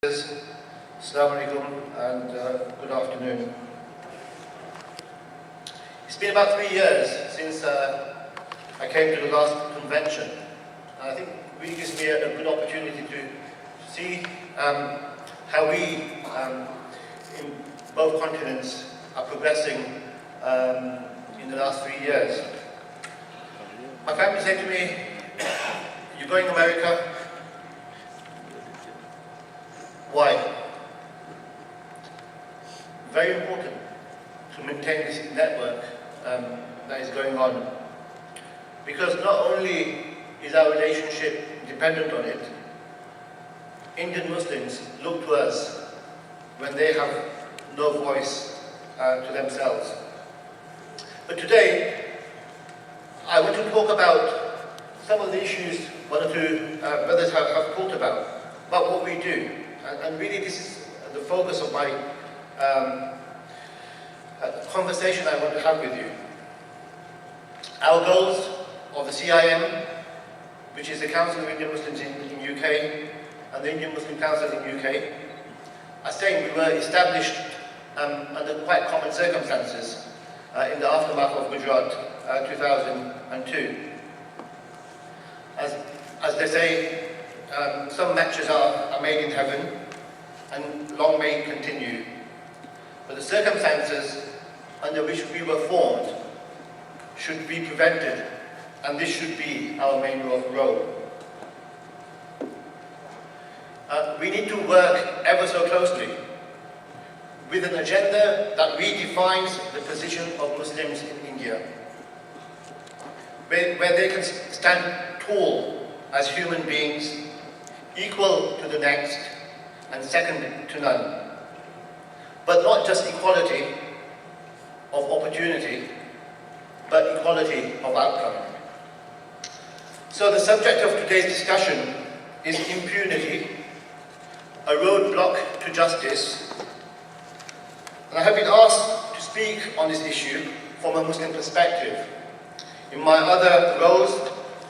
Assalamu alaikum and good afternoon. It's been about 3 years since I came to the last convention. And I think it really gives me a good opportunity to see how we in both continents are progressing in the last 3 years. My family said to me, "You're going to America? Why?" Very important to maintain this network that is going on, because not only is our relationship dependent on it, Indian Muslims look to us when they have no voice to themselves. But today, I want to talk about some of the issues one or two brothers have talked about what we do. And really this is the focus of my conversation I want to have with you. Our goals of the CIM, which is the Council of Indian Muslims in UK, and the Indian Muslim Council in UK, are saying we were established under quite common circumstances in the aftermath of Gujarat 2002. As they say, some matches are made in heaven, and long may it continue. But the circumstances under which we were formed should be prevented, and this should be our main role. We need to work ever so closely with an agenda that redefines the position of Muslims in India, where they can stand tall as human beings, equal to the next and second to none. But not just equality of opportunity, but equality of outcome. So the subject of today's discussion is impunity, a roadblock to justice. And I have been asked to speak on this issue from a Muslim perspective. In my other roles,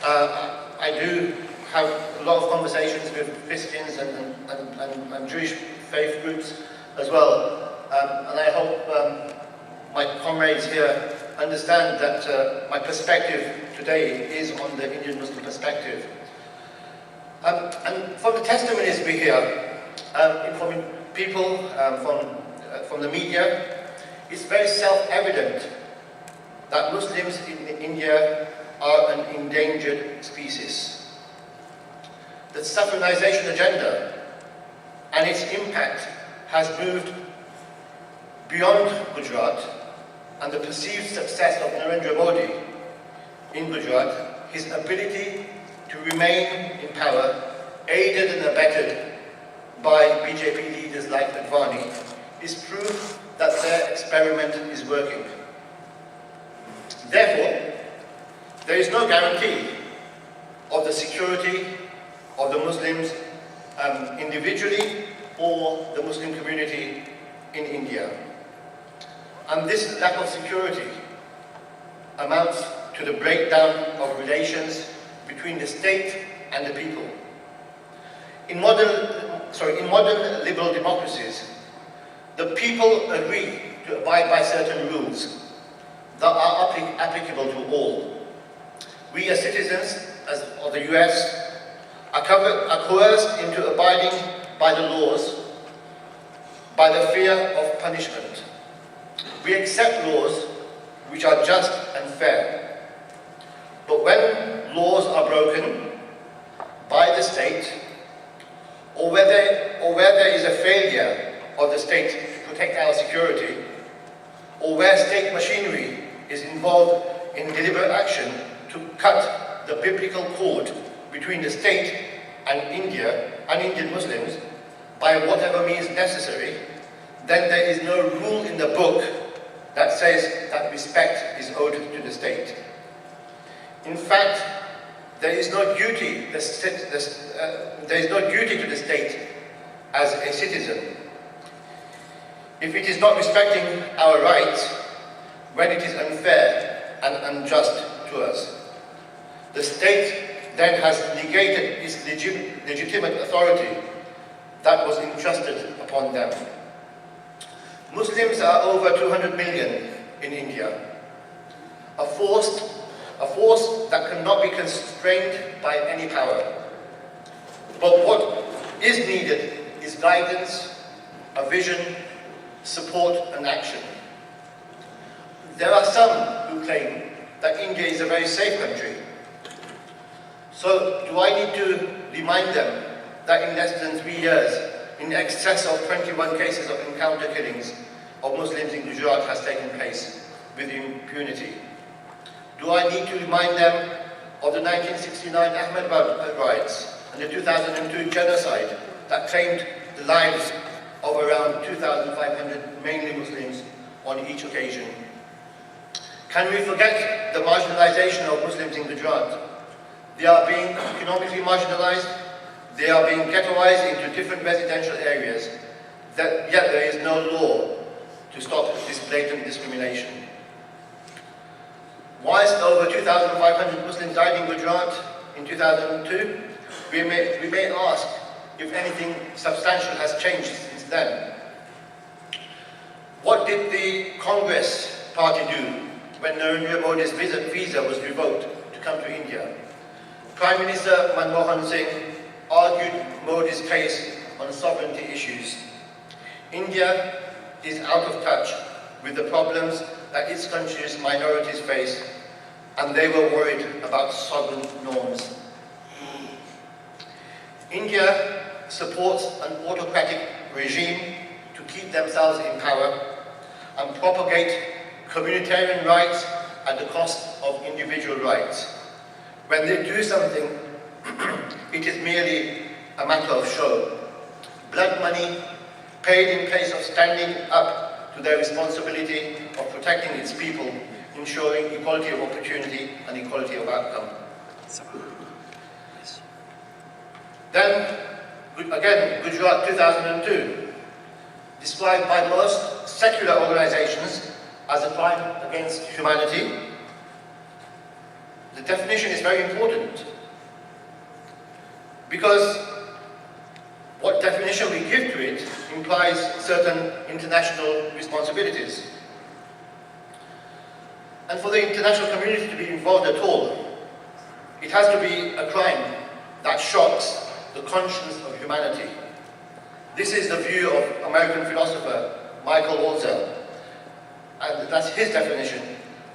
I do have a lot of conversations with Christians and Jewish faith groups as well. And I hope my comrades here understand that my perspective today is on the Indian Muslim perspective. And from the testimonies we hear, from people, from the media, it's very self-evident that Muslims in India are an endangered species. The Saffronization agenda and its impact has moved beyond Gujarat, and the perceived success of Narendra Modi in Gujarat, his ability to remain in power, aided and abetted by BJP leaders like Advani, is proof that their experiment is working. Therefore, there is no guarantee of the security of the Muslims individually or the Muslim community in India. And this lack of security amounts to the breakdown of relations between the state and the people. In modern liberal democracies, the people agree to abide by certain rules that are applicable to all. We as citizens of the US are coerced into abiding by the laws by the fear of punishment. We accept laws which are just and fair. But when laws are broken by the state, or where there is a failure of the state to protect our security, or where state machinery is involved in deliberate action to cut the biblical cord between the state and India and Indian Muslims by whatever means necessary, then there is no rule in the book that says that respect is owed to the state. In fact, there is no duty to the state as a citizen. If it is not respecting our rights when it is unfair and unjust to us, the state then has negated its legitimate authority that was entrusted upon them. Muslims are over 200 million in India, a force that cannot be constrained by any power. But what is needed is guidance, a vision, support and action. There are some who claim that India is a very safe country. So do I need to remind them that in less than 3 years, in excess of 21 cases of encounter killings of Muslims in Gujarat has taken place with impunity? Do I need to remind them of the 1969 Ahmedabad riots and the 2002 genocide that claimed the lives of around 2,500 mainly Muslims on each occasion? Can we forget the marginalization of Muslims in Gujarat? They are being economically marginalized, they are being ghettoized into different residential areas, yet there is no law to stop this blatant discrimination. Whilst over 2,500 Muslims died in Gujarat in 2002, we may ask if anything substantial has changed since then. What did the Congress party do when Narendra Modi's visa was revoked to come to India? Prime Minister Manmohan Singh argued Modi's case on sovereignty issues. India is out of touch with the problems that its country's minorities face, and they were worried about sovereign norms. India supports an autocratic regime to keep themselves in power and propagate communitarian rights at the cost of individual rights. When they do something, it is merely a matter of show. Blood money paid in place of standing up to their responsibility of protecting its people, ensuring equality of opportunity and equality of outcome. Then, again, Gujarat 2002, described by most secular organizations as a crime against humanity. The definition is very important, because what definition we give to it implies certain international responsibilities. And for the international community to be involved at all, it has to be a crime that shocks the conscience of humanity. This is the view of American philosopher Michael Walzer, and that's his definition.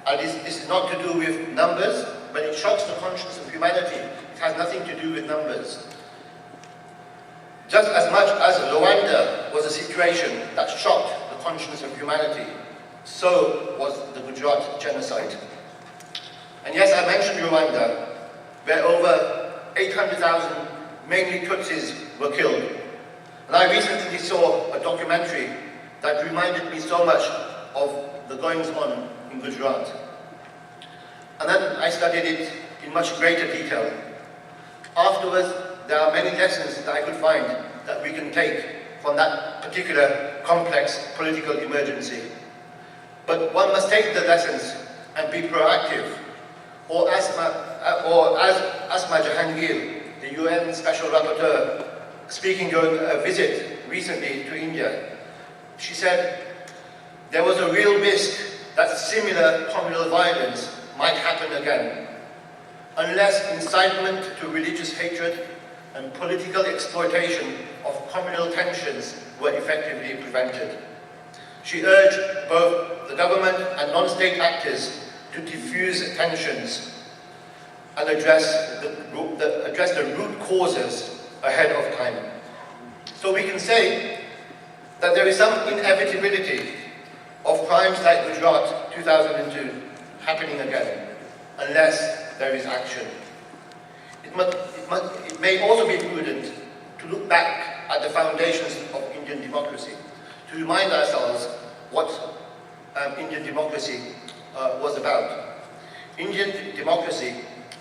And this is not to do with numbers. When it shocks the conscience of humanity, it has nothing to do with numbers. Just as much as Rwanda was a situation that shocked the conscience of humanity, so was the Gujarat genocide. And yes, I mentioned Rwanda, where over 800,000 mainly Tutsis were killed. And I recently saw a documentary that reminded me so much of the goings-on in Gujarat. And then I studied it in much greater detail. Afterwards, there are many lessons that I could find that we can take from that particular complex political emergency. But one must take the lessons and be proactive. Or as Asma Jahangir, the UN Special Rapporteur, speaking during a visit recently to India, she said there was a real risk that similar communal violence might happen again, unless incitement to religious hatred and political exploitation of communal tensions were effectively prevented. She urged both the government and non-state actors to diffuse tensions and address the root causes ahead of time. So we can say that there is some inevitability of crimes like Gujarat 2002 happening again, unless there is action. It may also be prudent to look back at the foundations of Indian democracy, to remind ourselves what Indian democracy was about. Indian democracy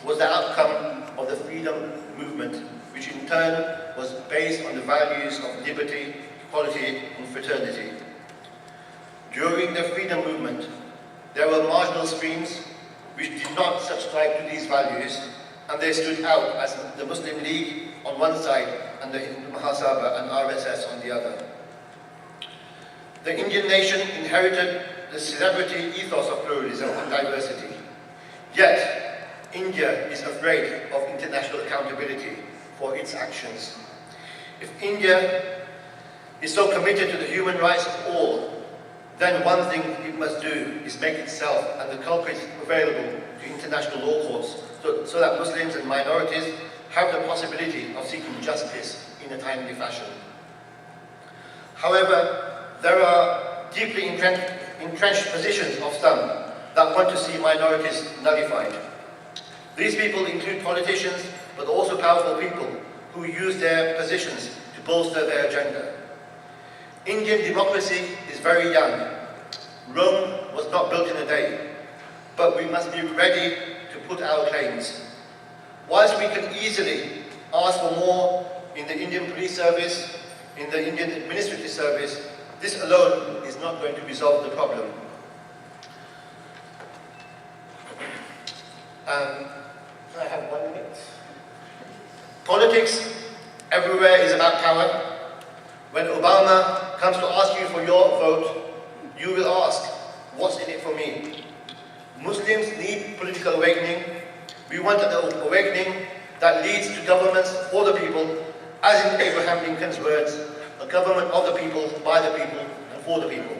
was the outcome of the freedom movement, which in turn was based on the values of liberty, equality, and fraternity. During the freedom movement, there were marginal streams which did not subscribe to these values, and they stood out as the Muslim League on one side and the Mahasabha and RSS on the other. The Indian nation inherited the celebrity ethos of pluralism and diversity. Yet, India is afraid of international accountability for its actions. If India is so committed to the human rights of all, then one thing it must do is make itself and the culprits available to international law courts so that Muslims and minorities have the possibility of seeking justice in a timely fashion. However, there are deeply entrenched positions of some that want to see minorities nullified. These people include politicians, but also powerful people who use their positions to bolster their agenda. Indian democracy is very young. Rome was not built in a day, but we must be ready to put our claims. Whilst we can easily ask for more in the Indian police service, in the Indian administrative service, this alone is not going to resolve the problem. I have 1 minute. Politics everywhere is about power. When Obama comes to ask you for your vote, you will ask, what's in it for me? Muslims need political awakening. We want an awakening that leads to governments for the people, as in Abraham Lincoln's words, a government of the people, by the people, and for the people.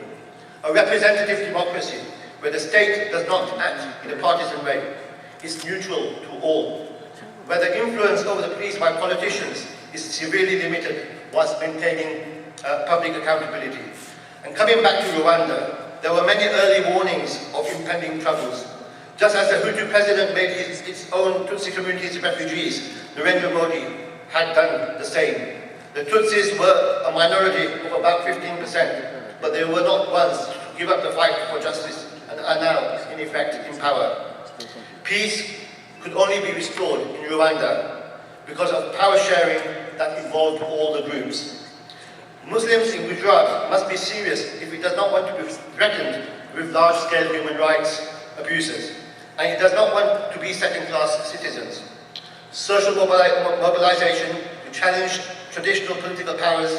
A representative democracy where the state does not act in a partisan way, is neutral to all, where the influence over the police by politicians is severely limited whilst maintaining public accountability. And coming back to Rwanda, there were many early warnings of impending troubles. Just as the Hutu president made its own Tutsi communities refugees, Narendra Modi had done the same. The Tutsis were a minority of about 15%, but they were not ones to give up the fight for justice and are now, in effect, in power. Peace could only be restored in Rwanda because of power sharing that involved all the groups. Muslims in Gujarat must be serious if it does not want to be threatened with large-scale human rights abuses, and it does not want to be second-class citizens. Social mobilization to challenge traditional political powers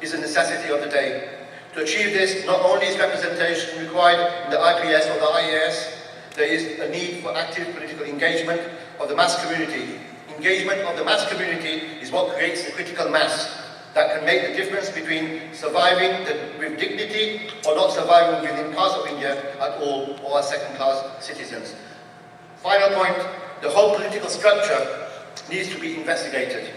is a necessity of the day. To achieve this, not only is representation required in the IPS or the IAS, there is a need for active political engagement of the mass community. Engagement of the mass community is what creates the critical mass that can make the difference between surviving with dignity or not surviving within parts of India at all, or as second-class citizens. Final point, the whole political structure needs to be investigated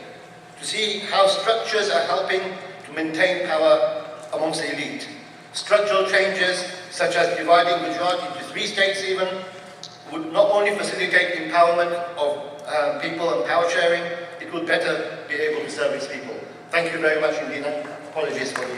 to see how structures are helping to maintain power amongst the elite. Structural changes, such as dividing Gujarat into 3 states even, would not only facilitate empowerment of people and power sharing, it would better be able to serve its people. Thank you very much indeed, and apologies for the